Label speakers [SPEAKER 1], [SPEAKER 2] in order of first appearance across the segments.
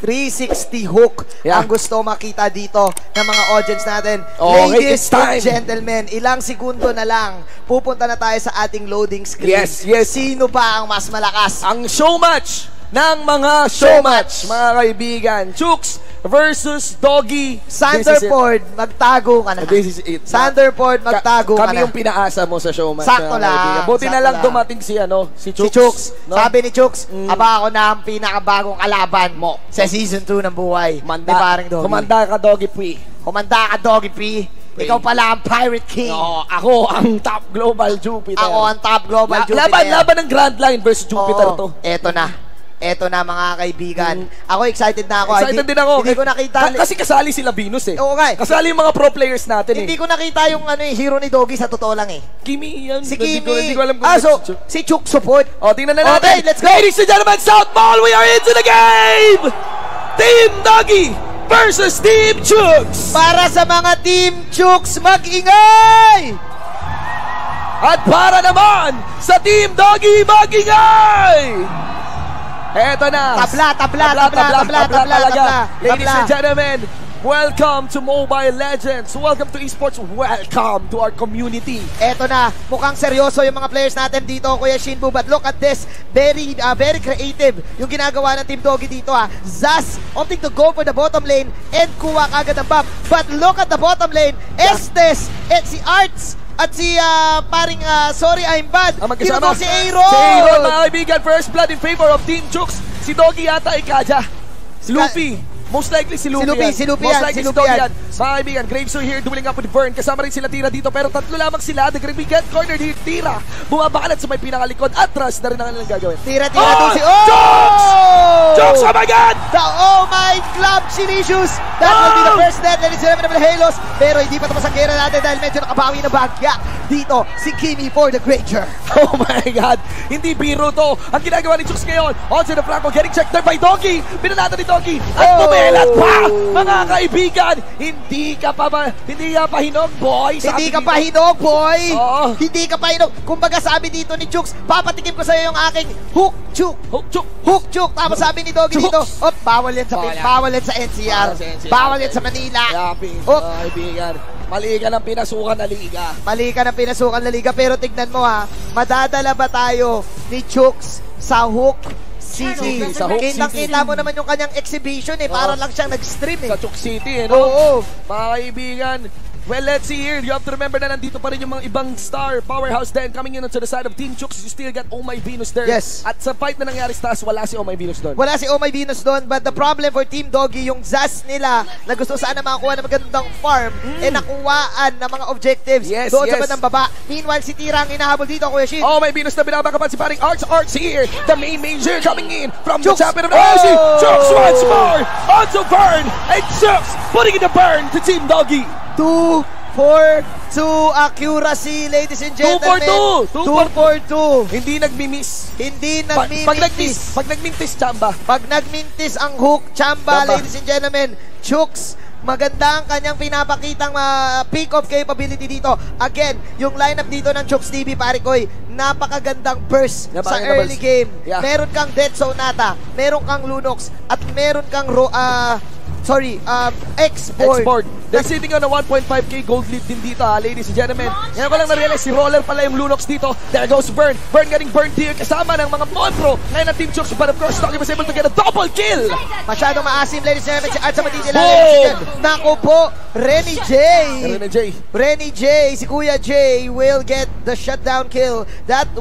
[SPEAKER 1] 360 hook ang gusto makita dito ng mga audience natin. Ladies and gentlemen, ilang segundo na lang, pupunta na tayo sa ating loading screen. Sino ba ang mas malakas?
[SPEAKER 2] Ang showmatch ng mga showmatch, mga kaibigan. Chooks versus Doggy.
[SPEAKER 1] Thunderford, magtago ka na.
[SPEAKER 2] This is it.
[SPEAKER 1] Thunderford, magtago ka na.
[SPEAKER 2] Kami yung pinaasa mo sa showmatch.
[SPEAKER 1] Sakto lang.
[SPEAKER 2] Buti na lang dumating si Chooks.
[SPEAKER 1] Si Chooks. No? Sabi ni Chooks, aba ako na ang pinakabagong kalaban mo sa season 2 ng buhay.
[SPEAKER 2] Kumanda ka, Doggy P.
[SPEAKER 1] Kumanda ka, Doggy P. Ikaw pala ang Pirate King.
[SPEAKER 2] No, ako ang top global Jupiter.
[SPEAKER 1] Ako ang top global Jupiter.
[SPEAKER 2] Laban ng Grand Line versus Jupiter to.
[SPEAKER 1] Eto na mga kaibigan. Ako excited na ako.
[SPEAKER 2] Excited din ako.
[SPEAKER 1] Hindi ko nakita.
[SPEAKER 2] Kasi kasali sila Venus eh.
[SPEAKER 1] Oo nga.
[SPEAKER 2] Kasali yung mga pro players natin
[SPEAKER 1] Hindi ko nakita yung hero ni Doggy sa totoo lang eh.
[SPEAKER 2] Kimi yan.
[SPEAKER 1] Si Kimi.
[SPEAKER 2] Hindi ko alam kung
[SPEAKER 1] si Chook support.
[SPEAKER 2] Tingnan na natin.
[SPEAKER 1] Okay, let's go.
[SPEAKER 2] Ladies and gentlemen, South Mall, we are into the game! Team Doggy versus Team Chooks.
[SPEAKER 1] Para sa mga Team Chooks, mag-ingay!
[SPEAKER 2] At para naman sa Team Doggy, mag-ingay! Eto na.
[SPEAKER 1] Tabla.
[SPEAKER 2] Ladies and gentlemen, welcome to Mobile Legends. Welcome to esports. Welcome to our community.
[SPEAKER 1] Eto na. Mukhang seryoso yung mga players natin dito, Kuya Shinbu. But look at this. Very creative yung ginagawa ng Team Doggy dito. Zas opting to go for the bottom lane and kuha kagad ang buff. But look at the bottom lane. Estes at si Arts at si sorry I'm bad.
[SPEAKER 2] Magkasama
[SPEAKER 1] si Aaron.
[SPEAKER 2] Si Aaron, mga kaibigan. First blood in favor of Team Chooks. Si Doggy yata ay Kaja. Si Luffy. Most likely si Luffy yan.
[SPEAKER 1] Si Luffy yan.
[SPEAKER 2] Mga kaibigan, Graveso here dueling up with Vern. Kasama rin sila Tira dito. Pero tatlo lamang sila. The Green Weekend cornered here. Tira. Bumabakalat sa may pinakalikod. Atras na rin ang kanilang gagawin.
[SPEAKER 1] Tira doon si
[SPEAKER 2] Chooks! Chooks, oh my God!
[SPEAKER 1] The Oh My Club Sinicious. That will be the first death. Ladies and gentlemen, Halos. Pero hindi pa tapos ang gera natin dahil medyo nakabawi na bagya. Dito, si Kimi for the Granger.
[SPEAKER 2] Oh my God! Hindi biro to. Ang ginagawa ni Chooks ngayon. Also the Franco getting checked there by Doggy. Pinanata ni Doggy. At bumelat pa! Mga kaibigan, hindi ka pa hinog, boy.
[SPEAKER 1] Hindi ka pa hinog, boy. Hindi ka pa hinog. Kumbaga sabi dito ni Chooks, papatikim ko sa iyo yung aking hook chook. Hook chook. Tapos sabi ni Doggy dito, bawal yan sa NCR. Bawal yan sa Manila.
[SPEAKER 2] Kaibigan, mali ka ng pinasukan na liga. Pero tignan mo madadala ba tayo ni Chooks sa Hook City? Kitang-kita mo naman yung kanyang exhibition para lang siyang nag-stream sa Chook City mga kaibigan. Well, let's see here. You have to remember na nandito pa rin yung mga ibang star powerhouse then coming in to the side of Team Chooks. You still got Oh My Venus there.
[SPEAKER 1] Yes.
[SPEAKER 2] At sa fight na nangyari sa taas, wala si Oh My Venus doon.
[SPEAKER 1] But the problem for Team Doggy, yung Zaz nila na gusto sana makakuha ng magandang farm nakuhaan ng mga objectives doon sa bandang baba. Meanwhile, si Tira ang inahabol dito, Kuya Shin.
[SPEAKER 2] Oh My Venus na binabakapan si paring Arts here. The main major coming in from the champion of the Aussie. Chooks once more onto Burn. And Chooks putting in the burn to Team Doggy.
[SPEAKER 1] 2-4-2 accuracy, ladies and gentlemen. 2-4-2.
[SPEAKER 2] Hindi nagmi-miss. Pag nagmintis, Chamba.
[SPEAKER 1] Pag nagmintis ang Hook, Chamba, ladies and gentlemen. Chooks, maganda ang kanyang pinapakitang pick-off capability dito. Again, yung lineup dito ng Chooks TV, pare koy, napakagandang burst sa early game. Meron kang Dead Sonata, meron kang Lunox, at meron kang X-Board.
[SPEAKER 2] They're sitting on a 1.5k gold lead din dito, ladies and gentlemen. Ngayon ko lang na-realize, si Roller pala yung Lunox dito. There goes Burn. Burn getting burned here kasama ng mga Monpro. Ngayon ang Team Chooks, but of course, Doggy was able to get a double kill.
[SPEAKER 1] Masyadong maasim, ladies and gentlemen. At sa matitila, nako po, Renny J, si Kuya J will get the shutdown kill. That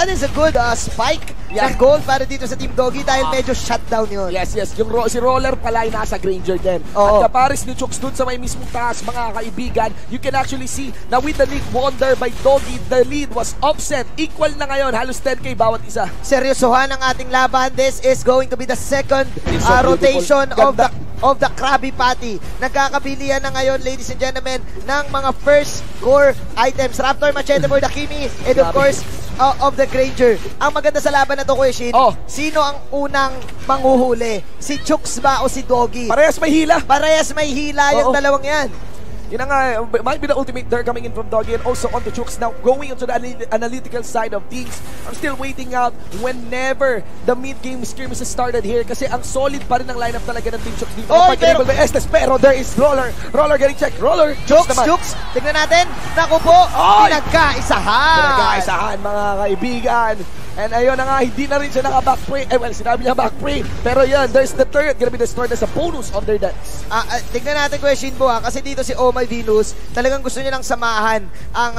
[SPEAKER 1] is a good spike ng gold para dito sa Team Doggy dahil medyo shutdown yun.
[SPEAKER 2] Yes. Si Roller pala ay nasa Granger din. At kapares ni Chooks dun sa may mismong taas, mga kaibigan, you can actually see na with the Nick Wonder by Doggy, the lead was offset. Equal na ngayon, halos 10k bawat isa.
[SPEAKER 1] Seryosohan ang ating laban. This is going to be the second rotation of the Krabby Patty. Nagkakabilihan na ngayon, ladies and gentlemen, ng mga first core items. Raptor Machete for the Kimi, and of course, of the Granger. Ang maganda sa laban na to, Kuya Shin, sino ang unang manghuhuli? Si Chooks ba o si Doggy?
[SPEAKER 2] Parehas may hila.
[SPEAKER 1] Yung dalawang yan.
[SPEAKER 2] Yun na nga, might be the ultimate there coming in from Doggy and also on the Chooks. Now, going into the analytical side of things, I'm still waiting out whenever the mid-game skirmishes started here kasi ang solid pa rin ang lineup talaga ng Team Chooks dito. Pero Estes, pero there is Roller. Roller getting checked. Roller.
[SPEAKER 1] Chooks. Tignan natin. Naku po. Pinagkaisahan,
[SPEAKER 2] mga kaibigan. And ayun na nga, hindi na rin siya naka-back-pray. Sinabi niya back-pray. Pero yun, there's the turret gonna be destroyed as a bonus on their deaths.
[SPEAKER 1] Tignan natin question po kasi dito si Oh My Venus, talagang gusto nilang samahan ang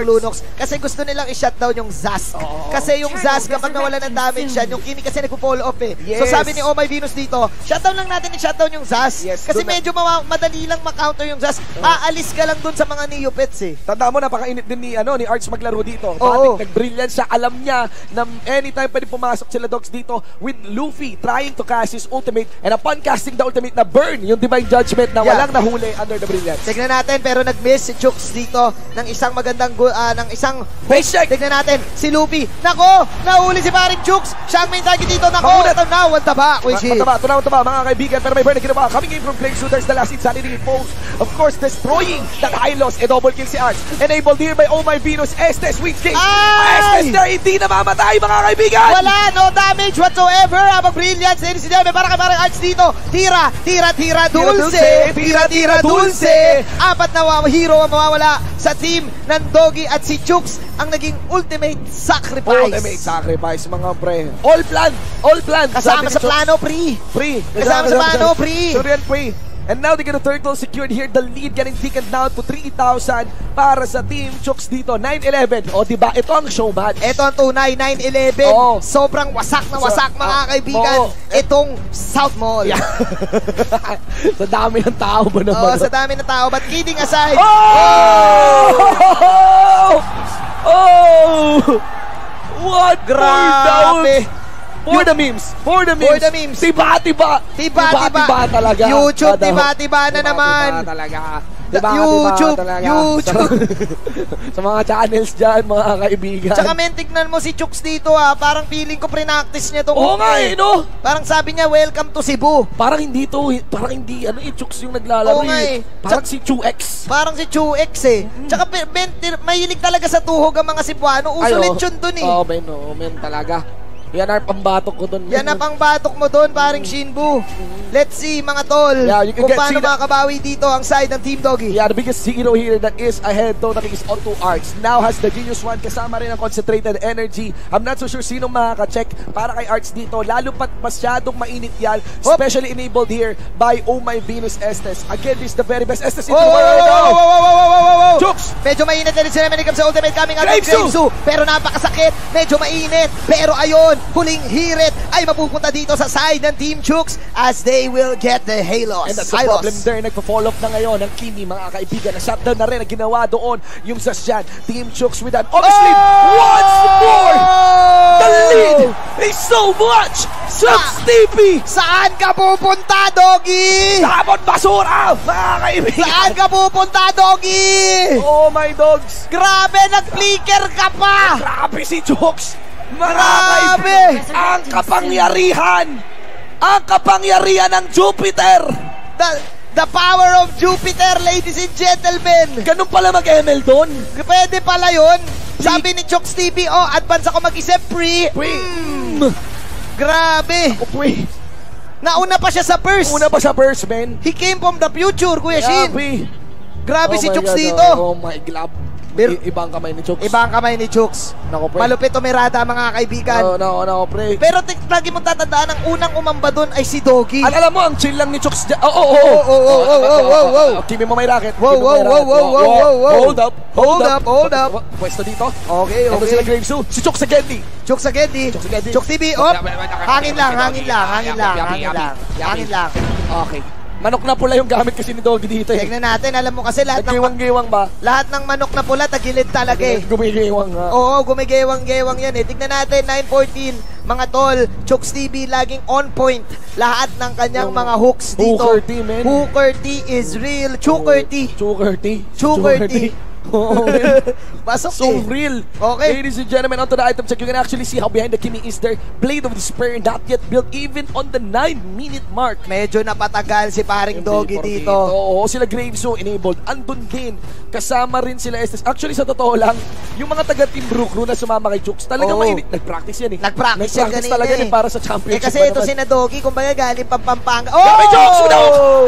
[SPEAKER 1] Lunox. Kasi gusto nilang i-shutdown yung Zas. Kasi yung Zas, kapag nawala ng damage yan, yung Kimi kasi nagpo-follow off eh. Yes. So sabi ni Oh My Venus dito, shutdown lang natin i-shutdown yung Zas. Yes, kasi medyo madali lang ma-counter yung Zas. Aalis ka lang dun sa mga Neopets eh.
[SPEAKER 2] Tanda mo, napakainit din ni Arts maglaro dito. Dating nag-brilliant siya. Alam niya na anytime pwede pumasok sila Dogs dito with Luffy trying to cast his ultimate, and upon casting the ultimate na burn yung Divine Judgment na walang nahuli under the Brilliance.
[SPEAKER 1] Tignan natin, pero nag-miss si Chooks dito ng isang magandang ng isang
[SPEAKER 2] base check.
[SPEAKER 1] Tignan natin si Luffy. Nako, nahuli si paring Chooks. Siya ang main target dito. Nako, tanawan taba.
[SPEAKER 2] Taba mga kaibigan, pero may burn na ginawa. Coming in from Flame Shooters, the last insanity foes. Of course, destroying the Hylos. A double kill si Arts. Enabled here by Oh My Venus. Estes wins game. Estes na hindi na mamatay mga kaibigan.
[SPEAKER 1] Wala, no damage whatsoever. Habang Brilliance, ladies and gentlemen, para kay parang Arts dito. Tira dulce. Apat na hero ang mawawala sa team ng Doggy at si Chooks ang naging ultimate sacrifice.
[SPEAKER 2] Mga pre. All planned.
[SPEAKER 1] Kasama sa plano, pre. Kasama sa plano, pre.
[SPEAKER 2] And now they get a turtle secured here. The lead getting taken down to 3,000 para sa Team Chooks dito. 9-11. O diba, ito ang showmatch.
[SPEAKER 1] Ito ang tunay, 9-11. Sobrang wasak mga kaibigan. Itong South Mall. Yeah.
[SPEAKER 2] Sa dami ng tao ba naman?
[SPEAKER 1] Sa dami ng tao. But kidding aside.
[SPEAKER 2] What?
[SPEAKER 1] Grabe.
[SPEAKER 2] For the memes. Tiba talaga.
[SPEAKER 1] YouTube, tiba na naman. YouTube.
[SPEAKER 2] Sa mga channels dyan, mga kaibigan.
[SPEAKER 1] Tsaka men, tignan mo si Chooks dito parang feeling ko pre-practice niya to.
[SPEAKER 2] Nga no?
[SPEAKER 1] Parang sabi niya, welcome to Cebu.
[SPEAKER 2] Parang hindi Chooks yung naglalaro Parang si Chuex.
[SPEAKER 1] Parang si Chuex eh. Tsaka men, mahilig talaga sa tuhog ang mga Cebuano. Uso lechon dun eh.
[SPEAKER 2] Men talaga. Yan ang pambatok ko dun.
[SPEAKER 1] Yan ang pangbatok mo dun, paring Shinbu. Let's see, mga tol, kung paano makabawi dito ang side ng Team Doggy.
[SPEAKER 2] Yeah, the biggest hero here that is ahead totally is onto Arts. Now has the Genius One, kasama rin ang concentrated energy. I'm not so sure sinong makaka-check para kay Arts dito. Lalo pat masyadong mainit yan. Especially enabled here by Oh My Venus Estes. Again, this is the very best Estes into the world.
[SPEAKER 1] Chooks! Medyo mainit na rin sila when it comes sa ultimate coming out of Gravesu. Pero napakasakit. Medyo mainit. Pero ayon, huling hirit ay mapupunta dito sa side ng Team Chooks as they will get the Halos.
[SPEAKER 2] And that's the problem there. Nagpa-follow up na ngayon ng Kimi, mga kaibigan. Na shutdown na rin na ginawa doon yung Zasyan. Team Chooks with an obviously once more. The lead is so much. Subs TP.
[SPEAKER 1] Saan ka pupunta, Doggy?
[SPEAKER 2] Sabon basura, mga kaibigan.
[SPEAKER 1] Saan ka pupunta, Doggy?
[SPEAKER 2] Oh my dogs.
[SPEAKER 1] Grabe, nag-flicker ka pa.
[SPEAKER 2] Grabe si Chooks.
[SPEAKER 1] Grabe!
[SPEAKER 2] Ang kapangyarihan ng Jupiter!
[SPEAKER 1] The power of Jupiter, ladies and gentlemen!
[SPEAKER 2] Ganun pala mag-ML doon?
[SPEAKER 1] Pwede pala yun! Sabi ni Chooks TV, advance ako mag-isip, pre! Grabe! Nauna pa siya sa first!
[SPEAKER 2] Man!
[SPEAKER 1] He came from the future, Kuya Shin! Grabe si Chooks dito!
[SPEAKER 2] Oh my God! Ibang kamay ni Chooks.
[SPEAKER 1] Malupit umirada, mga kaibigan.
[SPEAKER 2] No, pre.
[SPEAKER 1] Pero lagi mong tatandaan, ang unang umamba doon ay si Doggy.
[SPEAKER 2] Alam mo, ang chill lang ni Chooks. Kimi mo may racket. Hold up. Pwesto dito.
[SPEAKER 1] Okay.
[SPEAKER 2] Ito sila Gravesu. Si Chooks Agendi.
[SPEAKER 1] Chooks TV. Hangin lang.
[SPEAKER 2] Okay. Manok na pula yung gamit kasi ni Doggy dito eh.
[SPEAKER 1] Tignan natin, alam mo kasi lahat ng
[SPEAKER 2] giwang ba?
[SPEAKER 1] Lahat ng manok na pula tagilid talaga eh.
[SPEAKER 2] Gumigewang nga.
[SPEAKER 1] Oo, gumigewang yan eh. Tignan natin, 9-14, mga tol, Chooks TV laging on point. Lahat ng kanyang mga hooks dito.
[SPEAKER 2] Hooker T, man.
[SPEAKER 1] Hooker T is real. Chooker T.
[SPEAKER 2] Oh,
[SPEAKER 1] Pasok
[SPEAKER 2] so real.
[SPEAKER 1] Okay.
[SPEAKER 2] Ladies and gentlemen, onto the item check. You can actually see how behind the Kimi is there. Blade of Despair not yet built even on the 9-minute mark.
[SPEAKER 1] Medyo napatagal si paring Doggy dito.
[SPEAKER 2] Oo, sila Graveso enabled. Andun din. Kasama rin sila Estes. Actually, sa totoo lang, yung mga taga-team Brook Crew na sumama kay Chooks, talaga mainit. Nag-practice yan eh.
[SPEAKER 1] Nag-practice yan kanina
[SPEAKER 2] talaga din para sa championship.
[SPEAKER 1] Kasi ito si na Doggy, kumbaga galing Pampanga.
[SPEAKER 2] Oh! Gabi Chooks!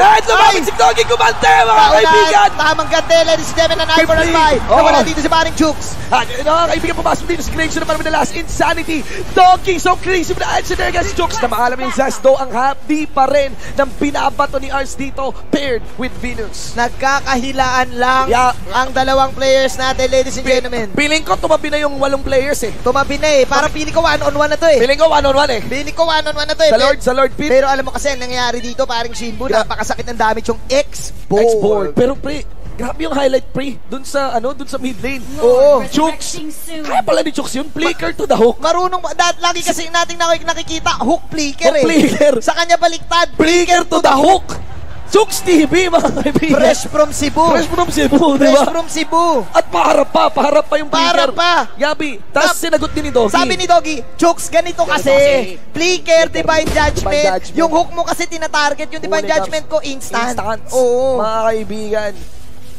[SPEAKER 2] At lumapit si Doggy kumante, mga kaibigan!
[SPEAKER 1] Tamang gante, ladies and gentlemen, na 9 for 5. Nawala dito si paring Chooks.
[SPEAKER 2] Mga kaibigan, pumasok dito si Graveso naman with the last Insanity. Doggy, so crazy with the answer there against Chooks. Na maalam yung Zaz, though ang happy pa rin ng binabato ni Ars dito, paired with Venus.
[SPEAKER 1] Nagkakahilaan lang ang dalawang players natin, ladies and gentlemen.
[SPEAKER 2] Piling ko tumabi na yung 8 players eh.
[SPEAKER 1] Tumabi na eh. Parang piling ko 1-on-1 na to eh.
[SPEAKER 2] Piling ko 1-on-1 eh.
[SPEAKER 1] Piling ko 1-on-1 na to eh.
[SPEAKER 2] Sa Lord Pit.
[SPEAKER 1] Pero alam mo kasi, nangyayari dito, paring Shinbu, napakasakit ng damage yung X-Board.
[SPEAKER 2] Pero pre, grabe yung highlight pre, dun sa mid lane.
[SPEAKER 1] Oo.
[SPEAKER 2] Chooks. Kaya pala ni Chooks yun, flicker to the hook.
[SPEAKER 1] Marunong, lagi kasi nating nakikita, hook flicker eh.
[SPEAKER 2] Hook flicker.
[SPEAKER 1] Sa kanya baliktad,
[SPEAKER 2] flicker to the hook. Chooks TV, mga kaibigan.
[SPEAKER 1] Fresh from Cebu.
[SPEAKER 2] Fresh from Cebu, di ba?
[SPEAKER 1] Fresh from Cebu.
[SPEAKER 2] At paharap pa yung flicker.
[SPEAKER 1] Paharap pa.
[SPEAKER 2] Yabi, tapos sinagot din ni Doggy.
[SPEAKER 1] Sabi ni Doggy, Chooks, ganito kasi. Flicker, Divine Judgment. Yung hook mo kasi tinatarget, yung Divine Judgment ko, instant. Oo.
[SPEAKER 2] Mga kaibigan.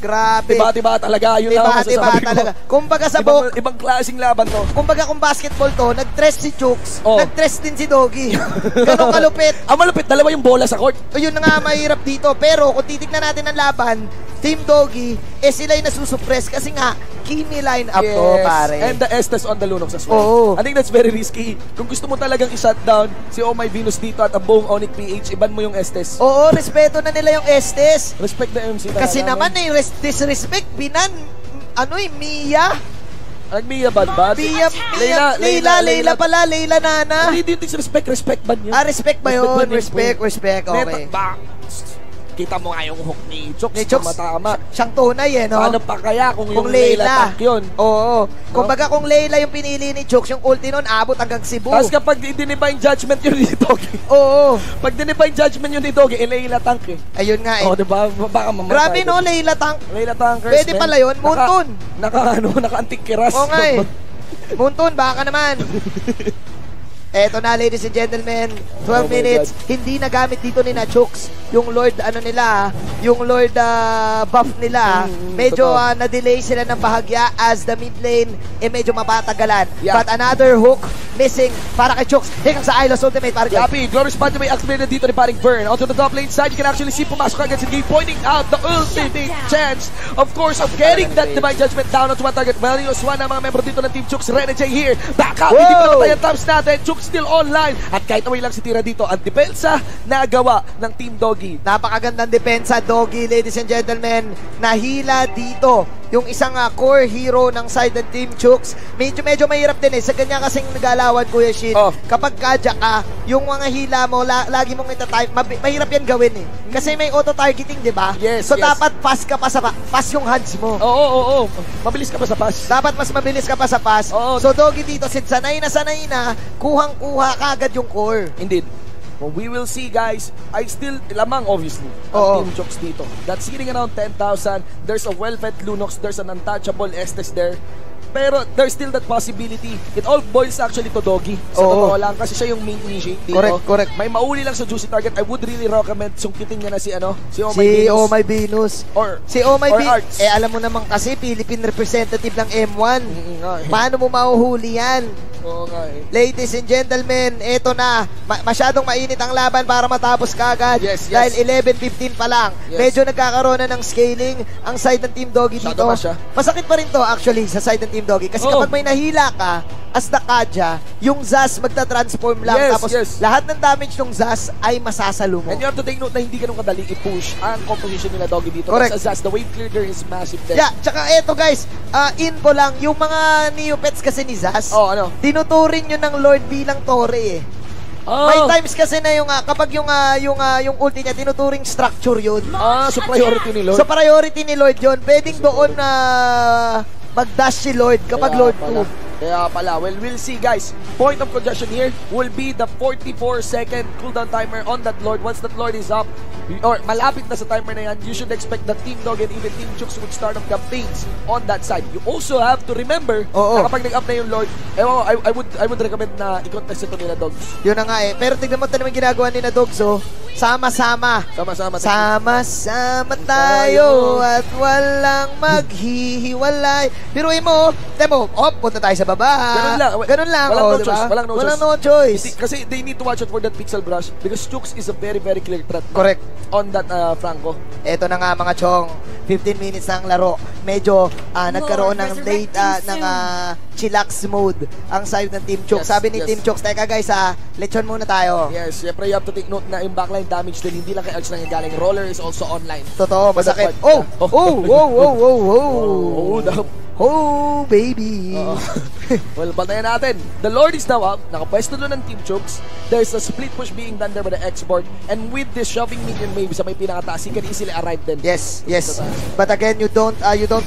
[SPEAKER 1] Grabe.
[SPEAKER 2] Diba talaga. Yun lang ang masasabi ko.
[SPEAKER 1] Talaga. Kumbaga sa bok.
[SPEAKER 2] Ibang klaseng laban to.
[SPEAKER 1] Kumbaga kung basketball to, nag-tres si Chooks, nag-tres din si Doggy. Ganun kalupit.
[SPEAKER 2] Ang malupit, dalawa yung bola sa court.
[SPEAKER 1] Yun na nga mahirap dito. Pero kung titignan natin ang laban, Team Doggy, sila yung nasusupress kasi nga, Kimi line up to, pare.
[SPEAKER 2] And the Estes on the Lunox as well.
[SPEAKER 1] Oo.
[SPEAKER 2] I think that's very risky. Kung gusto mo talagang i-shutdown si Oh My Venus dito at ang buong Onyx PH, iban mo yung Estes.
[SPEAKER 1] Oo, respeto na nila yung Estes.
[SPEAKER 2] Respect the MC talaga.
[SPEAKER 1] Kasi naman disrespect, binan, Mia.
[SPEAKER 2] Nag-Mia bad ba?
[SPEAKER 1] Leila pala, Leila Nana.
[SPEAKER 2] Hindi yung disrespect, respect ba yun?
[SPEAKER 1] Respect ba yun? Respect, okay.
[SPEAKER 2] Kita mo nga yung hook ni Chooks.
[SPEAKER 1] Ni Chooks,
[SPEAKER 2] matama.
[SPEAKER 1] Siyang tunay eh, no?
[SPEAKER 2] Paano pa kaya kung yung Leila tank yun?
[SPEAKER 1] Oo. Kumbaga kung Leila yung pinili ni Chooks, yung ulti nun, abot hanggang Cebu.
[SPEAKER 2] Tapos kapag dinivine judgment yun ni Doggy.
[SPEAKER 1] Oo.
[SPEAKER 2] Pag dinivine judgment yun ni Doggy, Leila tank eh.
[SPEAKER 1] Ayun nga eh.
[SPEAKER 2] Oo, diba? Baka mamatay.
[SPEAKER 1] Grabe no, Leila tank.
[SPEAKER 2] Leila tankers,
[SPEAKER 1] pwede pala yun, Muntun.
[SPEAKER 2] Naka-antik kiras.
[SPEAKER 1] Oo nga eh. Muntun, baka naman. Eto na, ladies and gentlemen, 12 minutes, hindi nagamit dito ni Chooks yung Lord, yung Lord buff nila. Medyo na-delay sila ng bahagya as the mid lane, medyo mapatagalan. But another hook missing para kay Chooks. Hinggang sa Ilos Ultimate, parang
[SPEAKER 2] Yapi, Glorious Band may activated dito ni paring Vern. Onto the top lane side, you can actually see pumasok agad si Game, pointing out the ultimate chance, of course, of getting that Divine Judgment down onto one target. Melios, one ng mga membro dito ng Team Chooks. Renegade here, back up, hindi pa natay ang tops natin. Chooks still online, at kahit away lang si Tira dito, ang depensa nagawa ng Team Doggy.
[SPEAKER 1] Napakagandang depensa, Doggy, ladies and gentlemen. Nahila dito yung isang core hero ng side ng Team Chooks. Medyo mahirap din eh. Sa ganyan kasing nagalawan, Kuya Shin. Kapag kadya ka, yung mga hila mo, lagi mong itatype, mahirap yan gawin eh. Kasi may auto-targeting, di ba?
[SPEAKER 2] Yes,
[SPEAKER 1] so dapat pass ka pa sa pass yung hands mo.
[SPEAKER 2] Oo. Mabilis ka pa sa pass.
[SPEAKER 1] Dapat mas mabilis ka pa sa pass. So Doggy dito, since sanay na, kuhang-kuha kagad yung core.
[SPEAKER 2] Indeed. Well, we will see, guys. I still lamang, obviously, ang Team Chooks dito. That's sitting around 10,000. There's a well-fed Lunox. There's an untouchable Estes there. Pero there's still that possibility. It all boils actually to Doggy. Sa totoo lang, kasi siya yung main initiate dito.
[SPEAKER 1] Correct.
[SPEAKER 2] May mauli lang sa juicy target. I would really recommend sungkitin niya na si
[SPEAKER 1] Oh My Venus. Si Oh My Venus. Alam mo naman kasi, Philippine representative ng M1. Paano mo mahuhuli yan?
[SPEAKER 2] Oo nga eh.
[SPEAKER 1] Ladies and gentlemen, eto na. Masyadong mainit ang laban para matapos kagad.
[SPEAKER 2] Yes.
[SPEAKER 1] Dahil 11:15 pa lang. Medyo nagkakaroon na ng scaling ang side ng Team Doggy dito. Masakit pa rin to actually sa side ng Team Doggy. Kasi kapag may nahila ka, as the Kadya, yung Zaz magta-transform lang. Tapos lahat ng damage ng Zaz ay masasalo mo.
[SPEAKER 2] And you have to take note na hindi ganun kadali i-push ang composition nila Doggy dito.
[SPEAKER 1] Correct.
[SPEAKER 2] Sa Zaz, the wave clear there is massive there.
[SPEAKER 1] Yeah, tsaka eto guys, info lang, yung mga Neopets kasi ni Zaz, tinuturing yun ng Lord bilang Torre eh. May times kasi na yung kapag yung ulti niya tinuturing structure yun.
[SPEAKER 2] So priority ni Lord.
[SPEAKER 1] So priority ni Lord yun. Pwedeng doon na mag-dash si Lord kapag Lord 2.
[SPEAKER 2] Kaya pala, well, we'll see guys. Point of congestion here will be the 44-second cooldown timer on that Lord. Once that Lord is up, or malapit na sa timer na yan, you should expect that Team Dog and even Team Chooks would start off campaigns on that side. You also have to remember na kapag nag-up na yung Lord, I would recommend na i-contest ito nila Dogs.
[SPEAKER 1] Yun na nga eh. Pero tignan mo naman ginagawa ni na Dogs, oh. Sama-sama tayo at walang maghihiwalay. Biruin mo, punta tayo sa baba. Ganun lang. Walang no choice.
[SPEAKER 2] Kasi they need to watch out for that pixel brush because Chooks is a very clear threat.
[SPEAKER 1] Correct.
[SPEAKER 2] On that Franco.
[SPEAKER 1] Eto na nga mga chong, 15 minutes na ang laro. Medyo nagkaroon ng chillax mode ang side ng Team Chooks. Sabi ni Team Chooks, teka guys lechon muna tayo.
[SPEAKER 2] Yes, syempre you have to take note na yung backline damage din, hindi lang kay Arch lang yung galing. Roller is also online.
[SPEAKER 1] Totoo, masakit. Oh, baby.
[SPEAKER 2] Well, bantayan natin. The Lord is now up. Nakapwesto doon ng Team Chooks. There's a split push being done there by the export. And with this shoving minion maybe sa may pinakataas, he can easily arrive then.
[SPEAKER 1] Yes. But again, you don't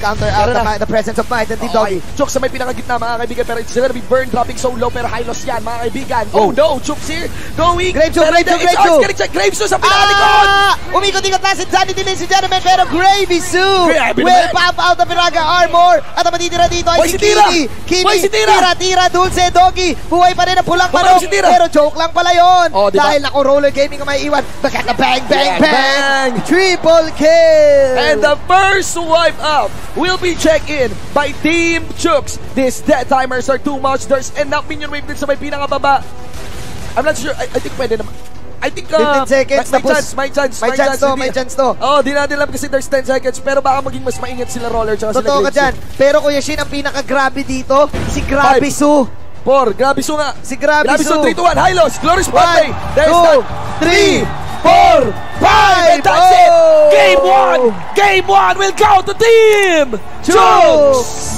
[SPEAKER 1] counter out the presence of Might and Team Doggy.
[SPEAKER 2] Chooks sa may pinakagitna mga kaibigan, pero it's gonna be burned, dropping so low, pero high loss yan mga kaibigan. Oh no, Chooks here, going. Gravesu sa pinakalikod.
[SPEAKER 1] Umikot-ikot na si Zanity, ladies and gentlemen, pero Gravesu will pop out the Piraga armor. At ang matitira dito ay si Kimi. Tira, Dulce, Doggy. Buhay pa rin ang pulang manok. Pero joke lang pala yun. Dahil roller gaming ang may iwan. Bagat na bang. Triple kill.
[SPEAKER 2] And the first wipe up will be checked in by Team Chooks. These death timers are too much. There's enough minion wave din sa may pinakababa. I'm not sure. I think pwede naman. I think
[SPEAKER 1] 15 seconds
[SPEAKER 2] may chance to. Di natin alam kasi there's 10 seconds pero baka maging mas maingat sila Roller tsaka sila
[SPEAKER 1] Gravesu. Totoo ka dyan. Pero Kuya Shin, ang pinaka-grabe dito, si Gravesu.
[SPEAKER 2] Gravesu nga.
[SPEAKER 1] Si Gravesu.
[SPEAKER 2] 3, 2, 1. High loss. Glorious Spotlight.
[SPEAKER 1] 1, 2, 3, 4, 5.
[SPEAKER 2] And that's it. Game 1 will go to Team Chooks.